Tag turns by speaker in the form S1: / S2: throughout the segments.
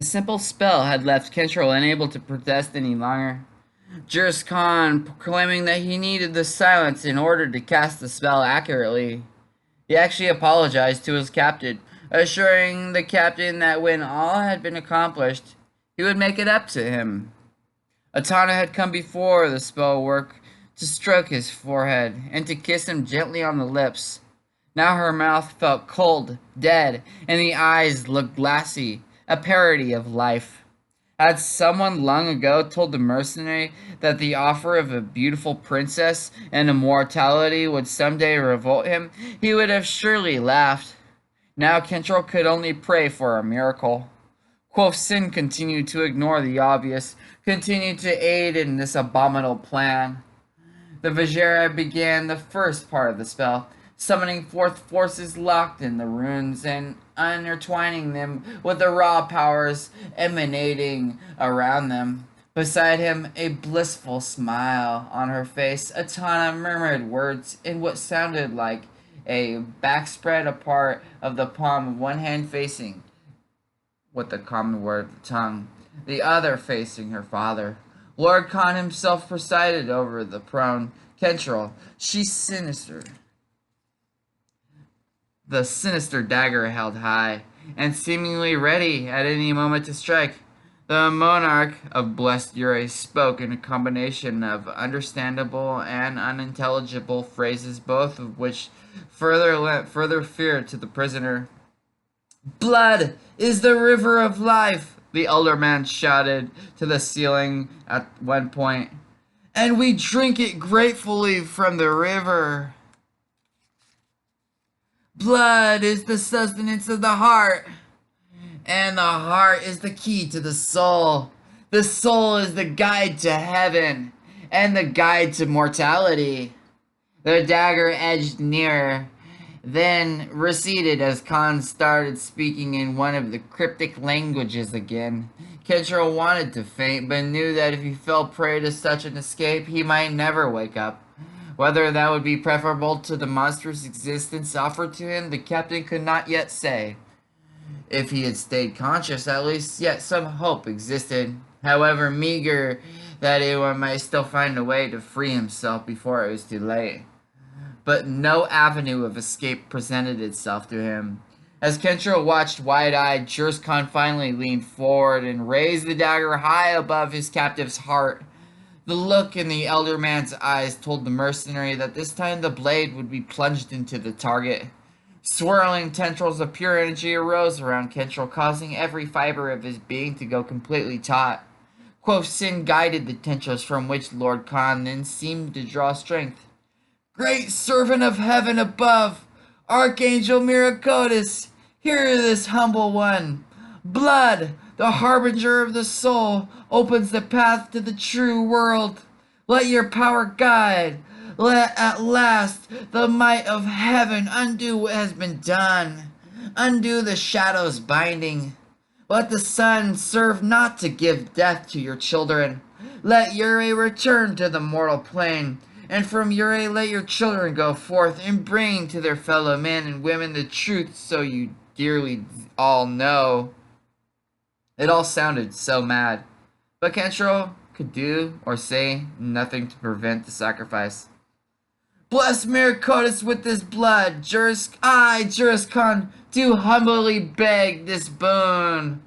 S1: The simple spell had left Kentril unable to protest any longer. Juris Khan proclaiming that he needed the silence in order to cast the spell accurately. He actually apologized to his captain, assuring the captain that when all had been accomplished, he would make it up to him. Atana had come before the spell work to stroke his forehead and to kiss him gently on the lips. Now her mouth felt cold, dead, and the eyes looked glassy, a parody of life. Had someone long ago told the mercenary that the offer of a beautiful princess and immortality would someday revolt him, he would have surely laughed. Now Kentril could only pray for a miracle. Quoth Sin continued to ignore the obvious, continued to aid in this abominable plan. The Vajera began the first part of the spell, summoning forth forces locked in the runes and intertwining them with the raw powers emanating around them. Beside him, a blissful smile on her face, Atana murmured words in what sounded like a backspread apart of the palm of one hand facing with the common word of the tongue, the other facing her father. Lord Khan himself presided over the prone Kentril. She's sinister. The sinister dagger held high, and seemingly ready at any moment to strike. The monarch of blessed Ure spoke in a combination of understandable and unintelligible phrases, both of which lent further fear to the prisoner. "Blood is the river of life," the elder man shouted to the ceiling at one point, "and we drink it gratefully from the river. Blood is the sustenance of the heart, and the heart is the key to the soul. The soul is the guide to heaven, and the guide to mortality." The dagger edged nearer, then receded as Khan started speaking in one of the cryptic languages again. Kentril wanted to faint, but knew that if he fell prey to such an escape, he might never wake up. Whether that would be preferable to the monstrous existence offered to him, the captain could not yet say. If he had stayed conscious, at least yet some hope existed, however meager that anyone might still find a way to free himself before it was too late. But no avenue of escape presented itself to him. As Kentril watched wide-eyed, Juris Khan finally leaned forward and raised the dagger high above his captive's heart. The look in the elder man's eyes told the mercenary that this time the blade would be plunged into the target. Swirling tendrils of pure energy arose around Kentril, causing every fiber of his being to go completely taut. Quoth Sin guided the tendrils from which Lord Khan then seemed to draw strength. "Great servant of heaven above, Archangel Miracotis, hear this humble one. Blood, the harbinger of the soul, opens the path to the true world. Let your power guide. Let at last the might of heaven undo what has been done. Undo the shadow's binding. Let the sun serve not to give death to your children. Let Ure return to the mortal plane. And from Ure let your children go forth and bring to their fellow men and women the truth so you dearly all know." It all sounded so mad, but Kentril could do or say nothing to prevent the sacrifice. "Bless Miracotis with this blood, Juris Khan, do humbly beg this boon."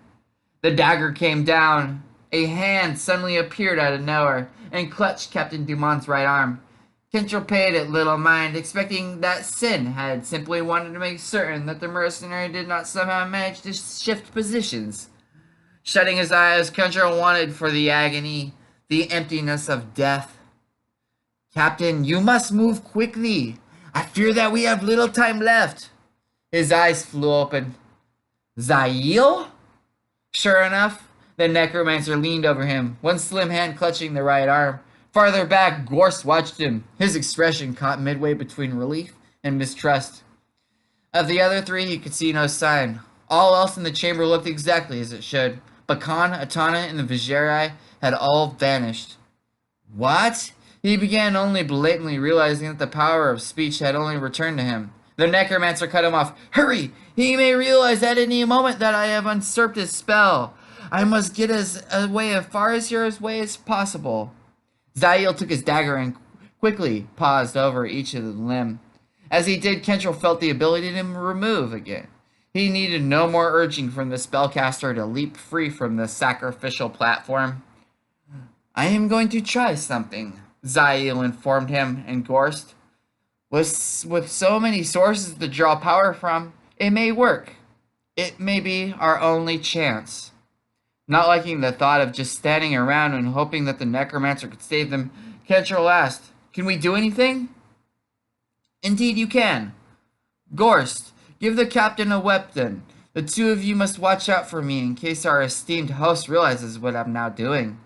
S1: The dagger came down. A hand suddenly appeared out of nowhere and clutched Captain Dumont's right arm. Kentril paid it little mind, expecting that Sin had simply wanted to make certain that the mercenary did not somehow manage to shift positions. Shutting his eyes, Kentril wanted for the agony, the emptiness of death. "Captain, you must move quickly. I fear that we have little time left." His eyes flew open. "Zail?" Sure enough, the necromancer leaned over him, one slim hand clutching the right arm. Farther back, Gorst watched him, his expression caught midway between relief and mistrust. Of the other three, he could see no sign. All else in the chamber looked exactly as it should. But Khan, Atana, and the Vijarai had all vanished. What? He began only blatantly realizing that the power of speech had only returned to him. The necromancer cut him off. "Hurry! He may realize at any moment that I have usurped his spell. I must get as far as here as way as possible. Zael took his dagger and quickly paused over each of the limb. As he did, Kentril felt the ability to remove again. He needed no more urging from the spellcaster to leap free from the sacrificial platform. I am going to try something, Zael informed him, and Gorst. With so many sources to draw power from, it may work. It may be our only chance. Not liking the thought of just standing around and hoping that the necromancer could save them, Kentril asked, Can we do anything? Indeed you can. Gorst, give the captain a weapon. The two of you must watch out for me in case our esteemed host realizes what I'm now doing.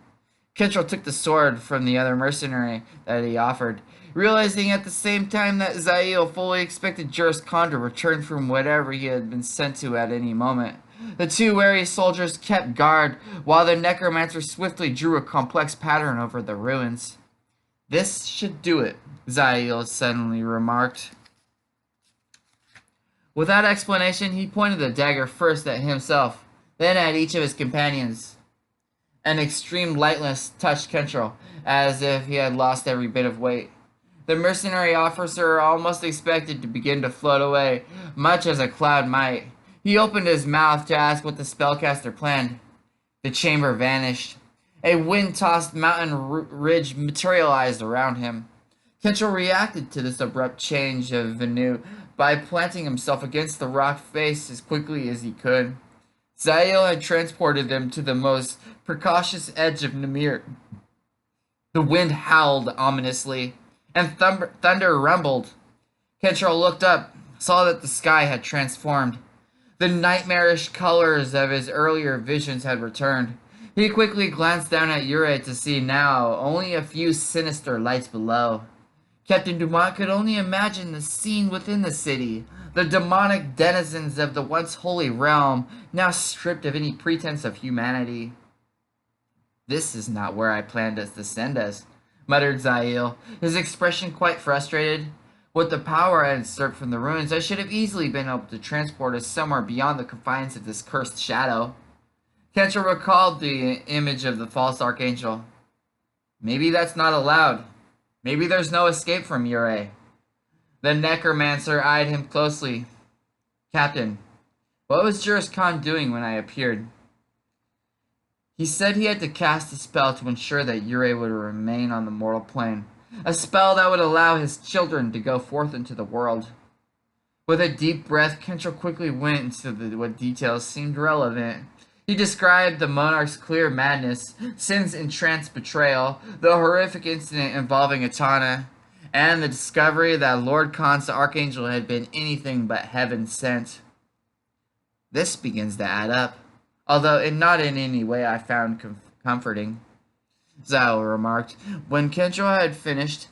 S1: Kentril took the sword from the other mercenary that he offered, realizing at the same time that Zael fully expected Juris Khan to return from whatever he had been sent to at any moment. The two wary soldiers kept guard, while the necromancer swiftly drew a complex pattern over the ruins. This should do it, Zael suddenly remarked. Without explanation, he pointed the dagger first at himself, then at each of his companions. An extreme lightness touched Kentril, as if he had lost every bit of weight. The mercenary officer almost expected to begin to float away, much as a cloud might. He opened his mouth to ask what the spellcaster planned. The chamber vanished. A wind-tossed mountain ridge materialized around him. Kentril reacted to this abrupt change of venue by planting himself against the rock face as quickly as he could. Zael had transported them to the most precautious edge of Namir. The wind howled ominously, and thunder rumbled. Kentril looked up, saw that the sky had transformed. The nightmarish colors of his earlier visions had returned. He quickly glanced down at Ure to see now only a few sinister lights below. Captain Dumont could only imagine the scene within the city. The demonic denizens of the once holy realm, now stripped of any pretense of humanity. This is not where I planned us to send us, muttered Zael, his expression quite frustrated. With the power I had stripped from the ruins, I should have easily been able to transport us somewhere beyond the confines of this cursed shadow. Kentril recalled the image of the false archangel. Maybe that's not allowed. Maybe there's no escape from Ure. The necromancer eyed him closely. Captain, what was Juris Khan doing when I appeared? He said he had to cast a spell to ensure that Ure would remain on the mortal plane. A spell that would allow his children to go forth into the world. With a deep breath, Kentril quickly went into what details seemed relevant. He described the monarch's clear madness, Sin's entranced betrayal, the horrific incident involving Atana, and the discovery that Lord Khan's archangel had been anything but heaven sent. This begins to add up, although not in any way I found comforting, Zael remarked. When Kentril had finished,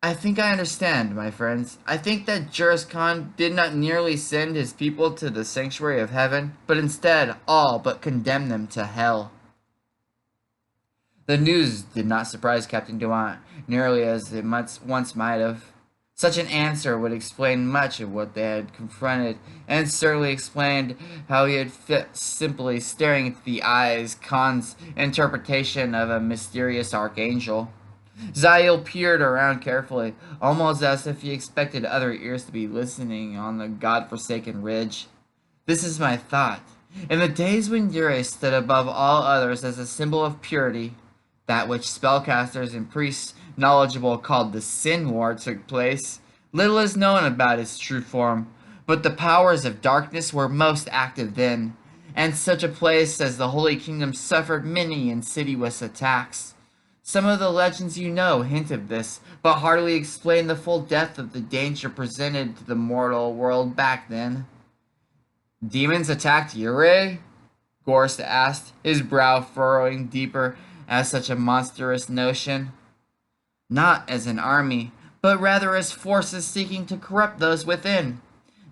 S1: I think I understand, my friends. I think that Juris Khan did not nearly send his people to the sanctuary of heaven, but instead all but condemned them to hell. The news did not surprise Captain Dumont nearly as it once might have. Such an answer would explain much of what they had confronted, and certainly explained how he had fit simply staring into the eyes Khan's interpretation of a mysterious archangel. Zael peered around carefully, almost as if he expected other ears to be listening on the godforsaken ridge. This is my thought. In the days when Ure stood above all others as a symbol of purity, that which spellcasters and priests knowledgeable called the Sin War took place, little is known about its true form, but the powers of darkness were most active then, and such a place as the Holy Kingdom suffered many insidious attacks. Some of the legends you know hint of this, but hardly explain the full depth of the danger presented to the mortal world back then. Demons attacked Ure? Gorst asked, his brow furrowing deeper at such a monstrous notion. Not as an army, but rather as forces seeking to corrupt those within.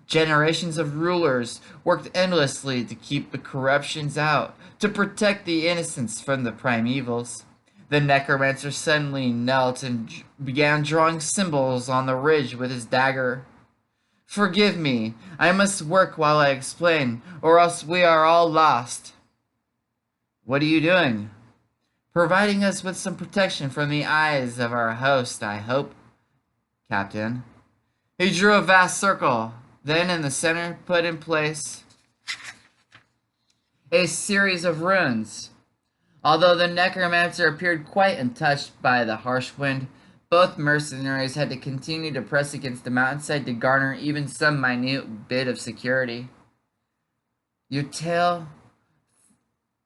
S1: Generations of rulers worked endlessly to keep the corruptions out, to protect the innocents from the primevals. The necromancer suddenly knelt and began drawing symbols on the ridge with his dagger. Forgive me, I must work while I explain, or else we are all lost. What are you doing? Providing us with some protection from the eyes of our host, I hope, Captain. He drew a vast circle, then in the center put in place a series of runes. Although the necromancer appeared quite untouched by the harsh wind, both mercenaries had to continue to press against the mountainside to garner even some minute bit of security. Your tale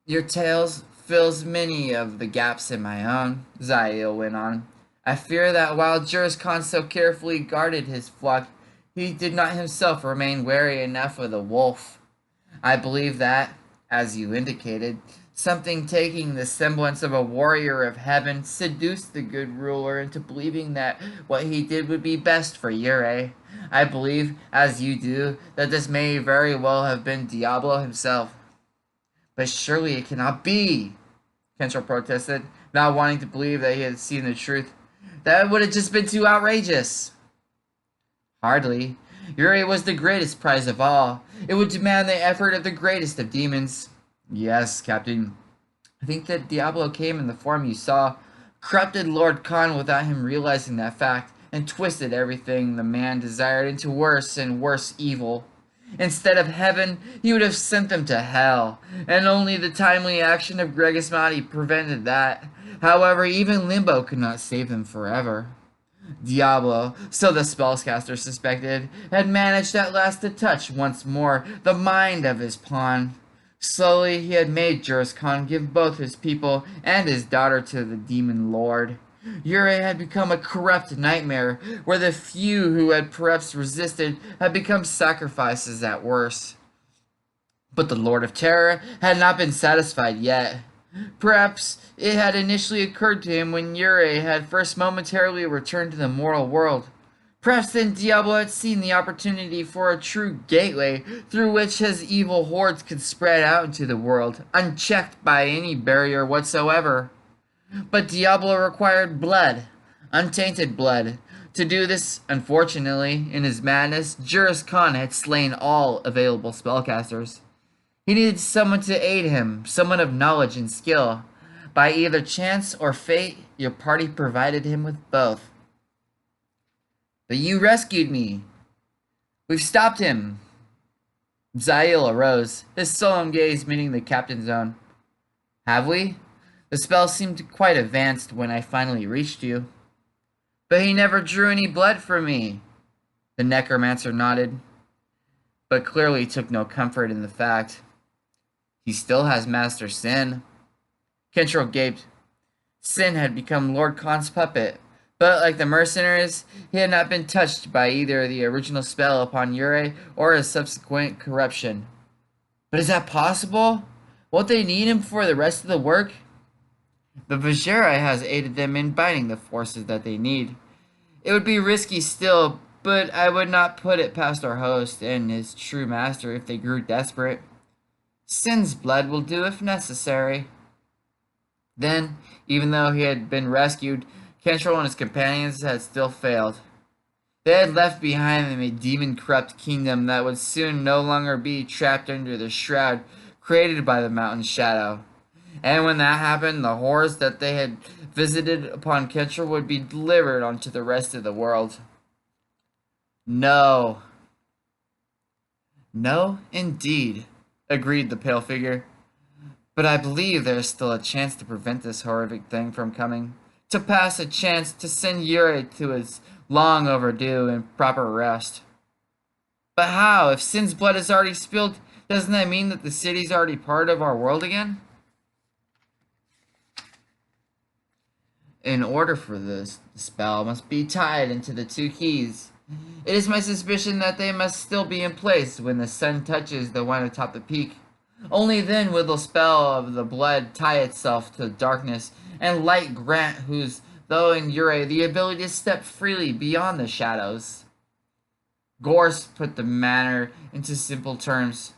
S1: Your tales fills many of the gaps in my own, Zael went on. I fear that while Juris Khan so carefully guarded his flock, he did not himself remain wary enough of the wolf. I believe that, as you indicated, something taking the semblance of a warrior of heaven seduced the good ruler into believing that what he did would be best for Yurei. I believe, as you do, that this may very well have been Diablo himself. But surely it cannot be, Kentrell protested, not wanting to believe that he had seen the truth. That would have just been too outrageous. Hardly. Yuri was the greatest prize of all. It would demand the effort of the greatest of demons. Yes, Captain. I think that Diablo came in the form you saw, corrupted Lord Khan without him realizing that fact, and twisted everything the man desired into worse and worse evil. Instead of heaven, he would have sent them to hell, and only the timely action of Gregus Mati prevented that. However, even Limbo could not save them forever. Diablo, so the spellcaster suspected, had managed at last to touch once more the mind of his pawn. Slowly he had made Juris Khan give both his people and his daughter to the demon lord. Yurei had become a corrupt nightmare, where the few who had perhaps resisted had become sacrifices at worst. But the Lord of Terror had not been satisfied yet. Perhaps it had initially occurred to him when Yurei had first momentarily returned to the mortal world. Perhaps then Diablo had seen the opportunity for a true gateway through which his evil hordes could spread out into the world, unchecked by any barrier whatsoever. But Diablo required blood, untainted blood. To do this, unfortunately, in his madness, Juris Khan had slain all available spellcasters. He needed someone to aid him, someone of knowledge and skill. By either chance or fate, your party provided him with both. But you rescued me. We've stopped him. Zael arose, his solemn gaze meeting the captain's own. Have we? The spell seemed quite advanced when I finally reached you. But he never drew any blood from me. The necromancer nodded, but clearly took no comfort in the fact. He still has Master Sin. Kentrell gaped. Sin had become Lord Khan's puppet, but like the mercenaries, he had not been touched by either the original spell upon Yurei or his subsequent corruption. But is that possible? Won't they need him for the rest of the work? The Vajera has aided them in binding the forces that they need. It would be risky still, but I would not put it past our host and his true master if they grew desperate. Sin's blood will do if necessary. Then, even though he had been rescued, Kentrell and his companions had still failed. They had left behind them a demon-corrupt kingdom that would soon no longer be trapped under the shroud created by the mountain shadow. And when that happened, the horrors that they had visited upon Kentrell would be delivered onto the rest of the world. No. No, indeed, agreed the pale figure. But I believe there is still a chance to prevent this horrific thing from coming. To pass a chance to send Yurei to his long overdue and proper rest. But how? If Sin's blood is already spilled, doesn't that mean that the city's already part of our world again? In order for this, the spell must be tied into the two keys. It is my suspicion that they must still be in place when the sun touches the one atop the peak. Only then will the spell of the blood tie itself to darkness, and light grant whose, though in Yurei, the ability to step freely beyond the shadows. Gorse put the matter into simple terms.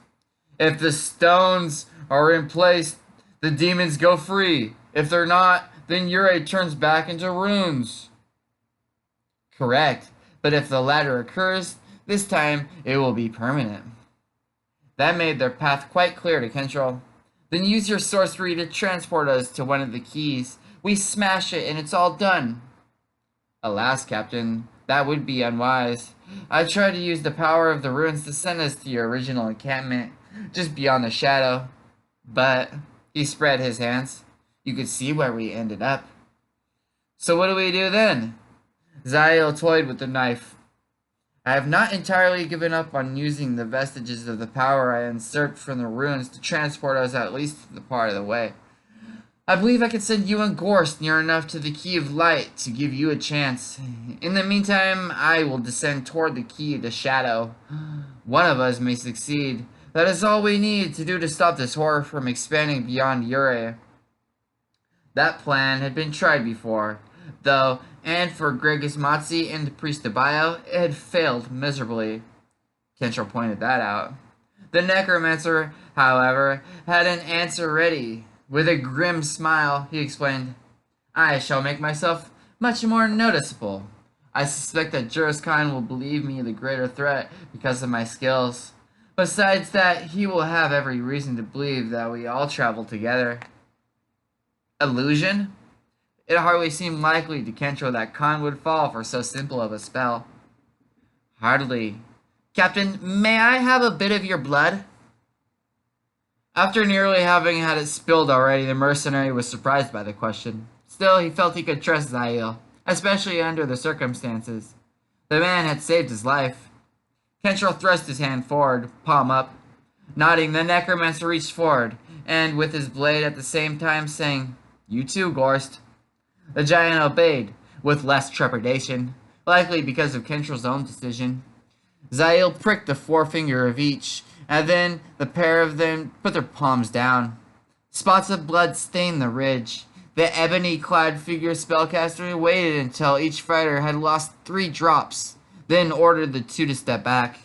S1: If the stones are in place, the demons go free. If they're not, then Yurei turns back into runes. Correct, but if the latter occurs, this time it will be permanent. That made their path quite clear to Kentrell. Then use your sorcery to transport us to one of the keys. We smash it and it's all done. Alas, Captain, that would be unwise. I tried to use the power of the ruins to send us to your original encampment, just beyond the shadow. But, he spread his hands. You could see where we ended up. So what do we do then? Zael toyed with the knife. I have not entirely given up on using the vestiges of the power I usurped from the ruins to transport us at least the part of the way. I believe I can send you and Gorst near enough to the Key of Light to give you a chance. In the meantime, I will descend toward the Key of the Shadow. One of us may succeed. That is all we need to do to stop this horror from expanding beyond Ure. That plan had been tried before, though, and for Gregus Matzi and the priest Abio, it had failed miserably. Kentrell pointed that out. The necromancer, however, had an answer ready. With a grim smile, he explained, I shall make myself much more noticeable. I suspect that Juris Khan will believe me the greater threat because of my skills. Besides that, he will have every reason to believe that we all travel together. Illusion? It hardly seemed likely to Kentrell that Khan would fall for so simple of a spell. Hardly. Captain, may I have a bit of your blood? After nearly having had it spilled already, the mercenary was surprised by the question. Still, he felt he could trust Zael, especially under the circumstances. The man had saved his life. Kentrell thrust his hand forward, palm up. Nodding, the necromancer reached forward, and with his blade at the same time saying, You too, Gorst. The giant obeyed, with less trepidation, likely because of Kentrell's own decision. Zael pricked the forefinger of each, and then the pair of them put their palms down. Spots of blood stained the ridge. The ebony-clad figure spellcaster waited until each fighter had lost 3 drops, then ordered the 2 to step back.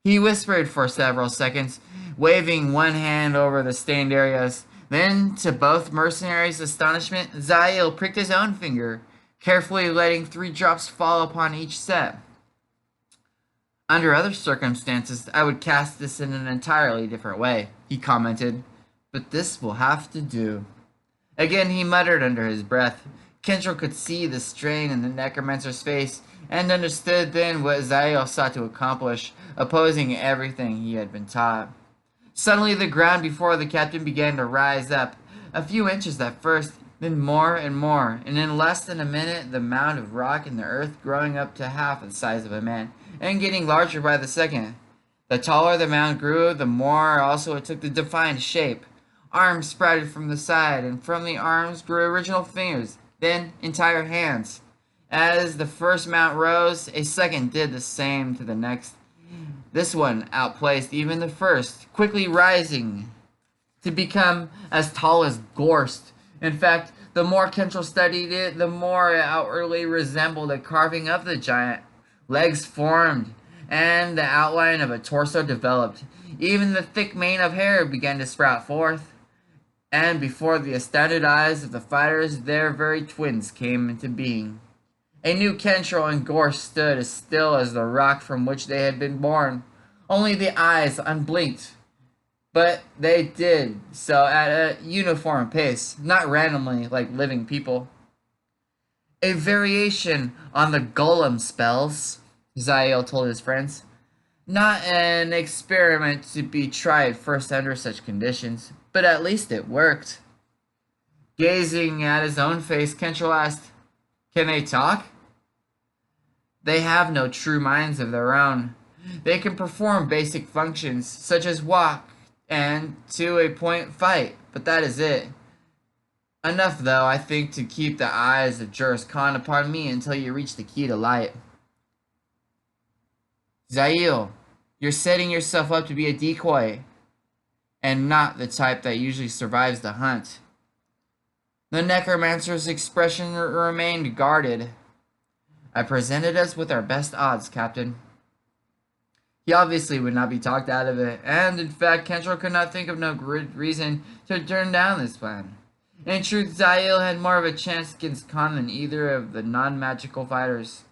S1: He whispered for several seconds, waving one hand over the stained areas. Then, to both mercenaries' astonishment, Zael pricked his own finger, carefully letting 3 drops fall upon each set. Under other circumstances, I would cast this in an entirely different way, he commented, but this will have to do. Again he muttered under his breath. Kentrell could see the strain in the necromancer's face, and understood then what Zael sought to accomplish, opposing everything he had been taught. Suddenly the ground before the captain began to rise up, a few inches at first, then more and more, and in less than a minute the mound of rock in the earth growing up to half the size of a man, and getting larger by the second. The taller the mound grew, the more also it took the defined shape. Arms sprouted from the side, and from the arms grew original fingers, then entire hands. As the first mount rose, a second did the same to the next. This one outplaced even the first, quickly rising to become as tall as Gorst. In fact, the more Kentrell studied it, the more it outwardly resembled a carving of the giant. Legs formed, and the outline of a torso developed. Even the thick mane of hair began to sprout forth. And before the astounded eyes of the fighters, their very twins came into being. A new Kentrell and Gorst stood as still as the rock from which they had been born. Only the eyes unblinked. But they did so at a uniform pace, not randomly like living people. A variation on the golem spells, Zael told his friends. Not an experiment to be tried first under such conditions, but at least it worked. Gazing at his own face, Kentrell asked, Can they talk? They have no true minds of their own. They can perform basic functions, such as walk and, to a point, fight, but that is it. Enough, though, I think, to keep the eyes of Juris Khan upon me until you reach the Key to Light. Zael, you're setting yourself up to be a decoy, and not the type that usually survives the hunt. The necromancer's expression remained guarded. I presented us with our best odds, Captain. He obviously would not be talked out of it, and in fact, Kentrell could not think of no good reason to turn down this plan. In truth, Zael had more of a chance against Khan than either of the non-magical fighters.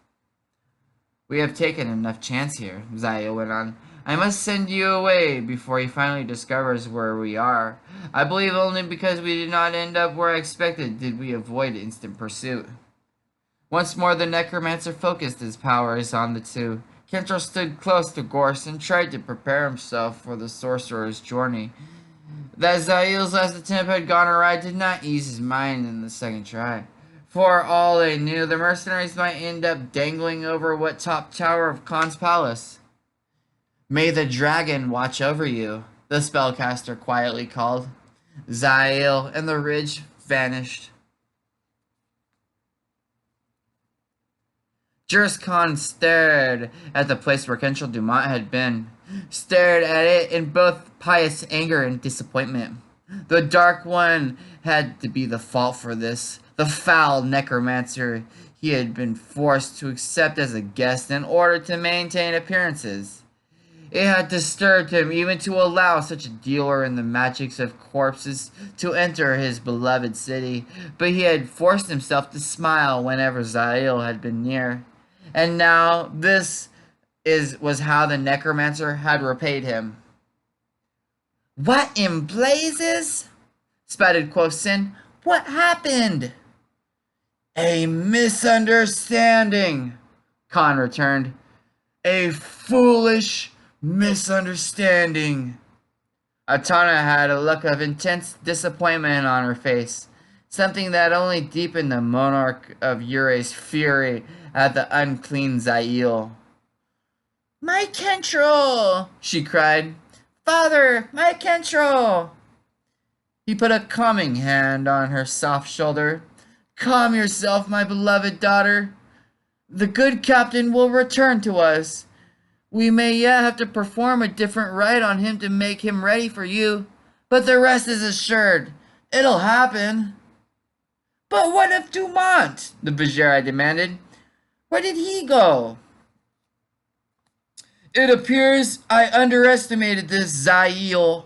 S1: We have taken enough chance here, Zael went on. I must send you away before he finally discovers where we are. I believe only because we did not end up where I expected did we avoid instant pursuit. Once more the necromancer focused his powers on the two. Kentro stood close to Gorse and tried to prepare himself for the sorcerer's journey. That Zael's last attempt had gone awry did not ease his mind in the second try. For all they knew, the mercenaries might end up dangling over what top tower of Khan's palace. May the dragon watch over you, the spellcaster quietly called. Zael and the ridge vanished. Juris Khan stared at the place where Kentril Dumont had been, stared at it in both pious anger and disappointment. The Dark One had to be the fault for this, the foul necromancer he had been forced to accept as a guest in order to maintain appearances. It had disturbed him even to allow such a dealer in the magics of corpses to enter his beloved city, but he had forced himself to smile whenever Zael had been near. And now this was how the necromancer had repaid him. "What in blazes?" sputtered Quothsin. "What happened?" "A misunderstanding," Khan returned. "A foolish misunderstanding." Atana had a look of intense disappointment on her face, something that only deepened the monarch of Ure's fury at the unclean Zael. "My Kentril!" she cried. "Father, my Kentril!" He put a calming hand on her soft shoulder. "Calm yourself, my beloved daughter. The good captain will return to us. We may yet have to perform a different rite on him to make him ready for you, but the rest is assured. It'll happen." "But what of Dumont?" the Vizier demanded. "Where did he go?" "It appears I underestimated this Zael.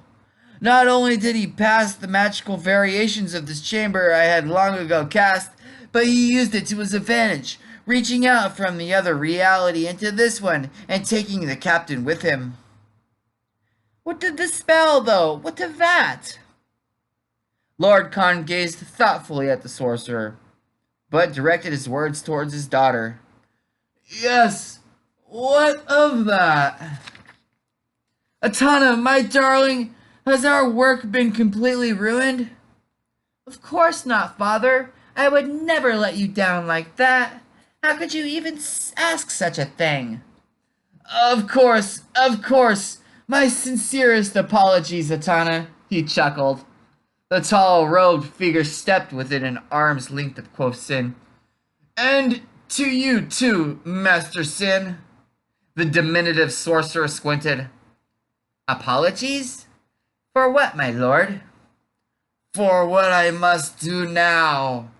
S1: Not only did he pass the magical variations of this chamber I had long ago cast, but he used it to his advantage, reaching out from the other reality into this one and taking the captain with him." "What did the spell, though? What of that?" Lord Khan gazed thoughtfully at the sorcerer, but directed his words towards his daughter. "Yes, what of that?" "Atana, my darling, has our work been completely ruined?" "Of course not, father. I would never let you down like that. How could you even ask such a thing?" Of course. My sincerest apologies, Atana," he chuckled. The tall, robed figure stepped within an arm's length of Quothsin. "And to you too, Master Sin." The diminutive sorcerer squinted. "Apologies? For what, my lord?" "For what I must do now."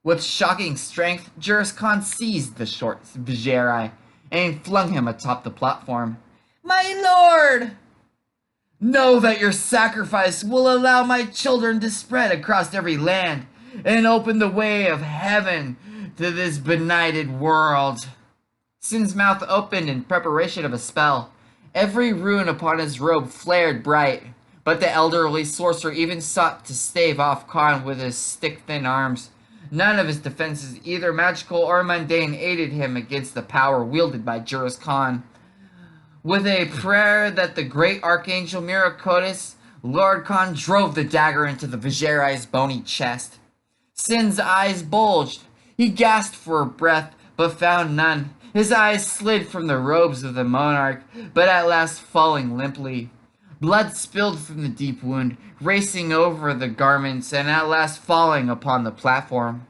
S1: With shocking strength, Juris Khan seized the short Vizier and flung him atop the platform. "My lord!" "Know that your sacrifice will allow my children to spread across every land and open the way of heaven to this benighted world." Sin's mouth opened in preparation of a spell. Every rune upon his robe flared bright, but the elderly sorcerer even sought to stave off Khan with his stick-thin arms. None of his defenses, either magical or mundane, aided him against the power wielded by Juris Khan. With a prayer that the great Archangel Miracotis, Lord Khan drove the dagger into the Vizier's bony chest. Sin's eyes bulged. He gasped for breath, but found none. His eyes slid from the robes of the monarch, but at last falling limply. Blood spilled from the deep wound, racing over the garments and at last falling upon the platform.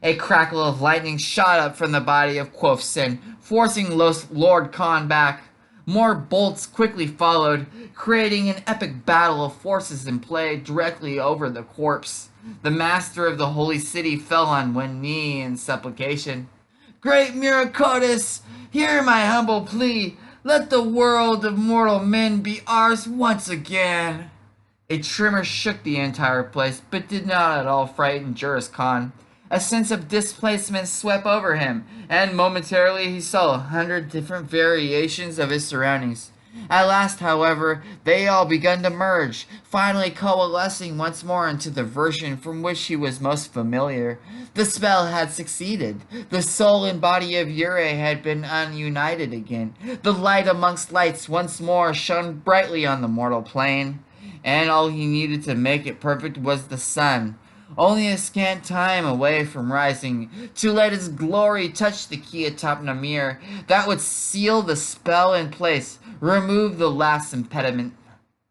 S1: A crackle of lightning shot up from the body of Quothsin, forcing Lord Khan back. More bolts quickly followed, creating an epic battle of forces in play directly over the corpse. The master of the holy city fell on one knee in supplication. "Great Miracotis, hear my humble plea. Let the world of mortal men be ours once again." A tremor shook the entire place, but did not at all frighten Juris Khan. A sense of displacement swept over him, and momentarily he saw 100 different variations of his surroundings. At last, however, they all begun to merge, finally coalescing once more into the version from which he was most familiar. The spell had succeeded. The soul and body of Yurei had been ununited again. The light amongst lights once more shone brightly on the mortal plane, and all he needed to make it perfect was the sun, only a scant time away from rising, to let his glory touch the key atop Namir that would seal the spell in place, remove the last impediment.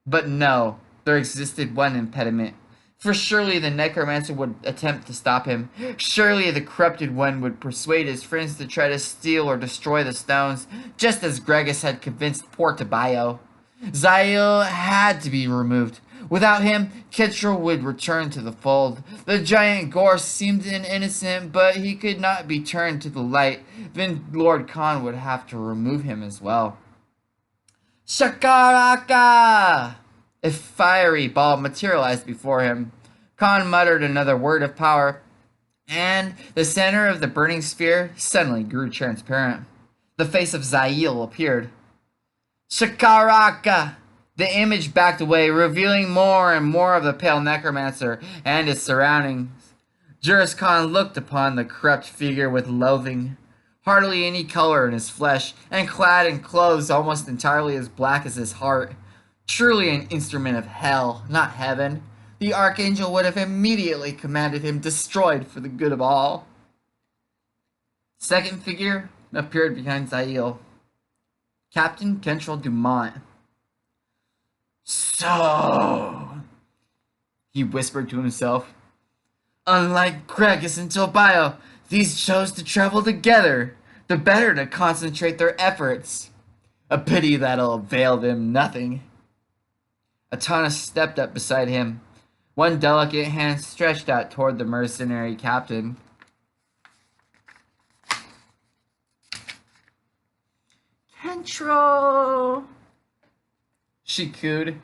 S1: But no, there existed one impediment. For surely the necromancer would attempt to stop him. Surely the corrupted one would persuade his friends to try to steal or destroy the stones, just as Gregus had convinced poor Tobias. Zael had to be removed. Without him, Ketchel would return to the fold. The giant Gorse seemed innocent, but he could not be turned to the light. Then Lord Khan would have to remove him as well. Shakaraka! A fiery ball materialized before him. Khan muttered another word of power, and the center of the burning sphere suddenly grew transparent. The face of Zael appeared. Shakaraka! The image backed away, revealing more and more of the pale necromancer and his surroundings. Juris Khan looked upon the corrupt figure with loathing. Hardly any color in his flesh, and clad in clothes almost entirely as black as his heart. Truly an instrument of hell, not heaven. The archangel would have immediately commanded him destroyed for the good of all. Second figure appeared behind Zael. Captain Kentrell Dumont. So, he whispered to himself, unlike Gregus and Tobias, these chose to travel together, the better to concentrate their efforts. A pity that'll avail them nothing. Atana stepped up beside him, one delicate hand stretched out toward the mercenary captain. Kentrell, she cooed.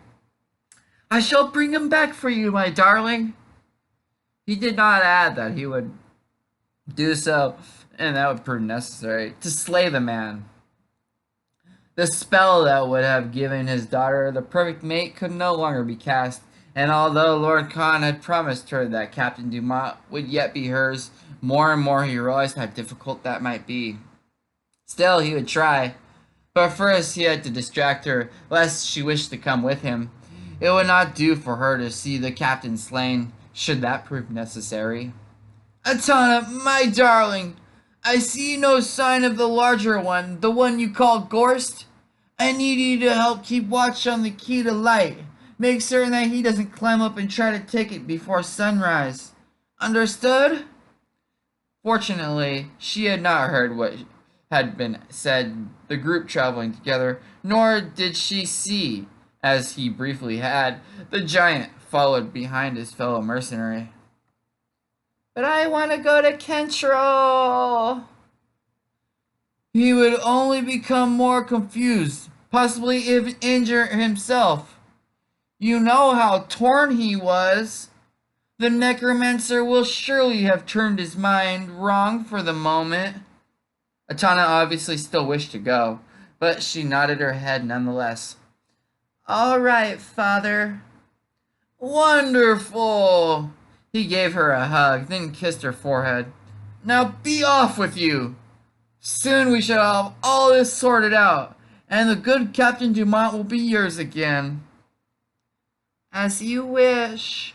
S1: I shall bring him back for you, my darling. He did not add that he would do so, and that would prove necessary, to slay the man. The spell that would have given his daughter the perfect mate could no longer be cast, and although Lord Khan had promised her that Captain Dumont would yet be hers, more and more he realized how difficult that might be. Still, he would try. But first he had to distract her, lest she wished to come with him. It would not do for her to see the captain slain, should that prove necessary. Atana, my darling, I see no sign of the larger one, the one you call Gorst. I need you to help keep watch on the key to light. Make certain that he doesn't climb up and try to take it before sunrise. Understood? Fortunately, she had not heard what had been said, the group traveling together, nor did she see, as he briefly had, the giant followed behind his fellow mercenary. But I want to go to Kentrell. He would only become more confused, possibly even injure himself. You know how torn he was. The necromancer will surely have turned his mind wrong for the moment. Atana obviously still wished to go, but she nodded her head nonetheless. All right, Father. Wonderful! He gave her a hug, then kissed her forehead. Now be off with you! Soon we shall have all this sorted out, and the good Captain Dumont will be yours again. As you wish.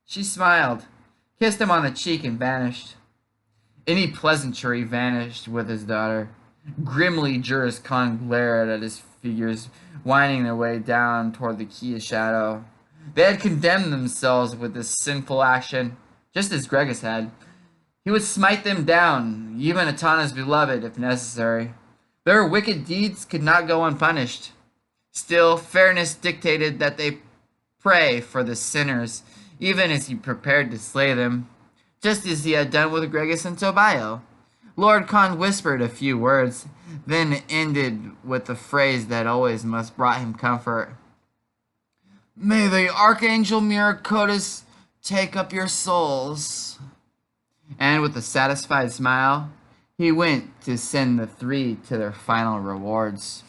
S1: She smiled, kissed him on the cheek, and vanished. Any pleasantry vanished with his daughter. Grimly, Juris Khan glared at his figures, winding their way down toward the Key of Shadow. They had condemned themselves with this sinful action, just as Gregus had. He would smite them down, even Atana's beloved, if necessary. Their wicked deeds could not go unpunished. Still, fairness dictated that they pray for the sinners, even as he prepared to slay them, just as he had done with Gregus and Tobias. Lord Khan whispered a few words, then ended with the phrase that always must brought him comfort. May the Archangel Miracotus take up your souls. And with a satisfied smile, he went to send the three to their final rewards.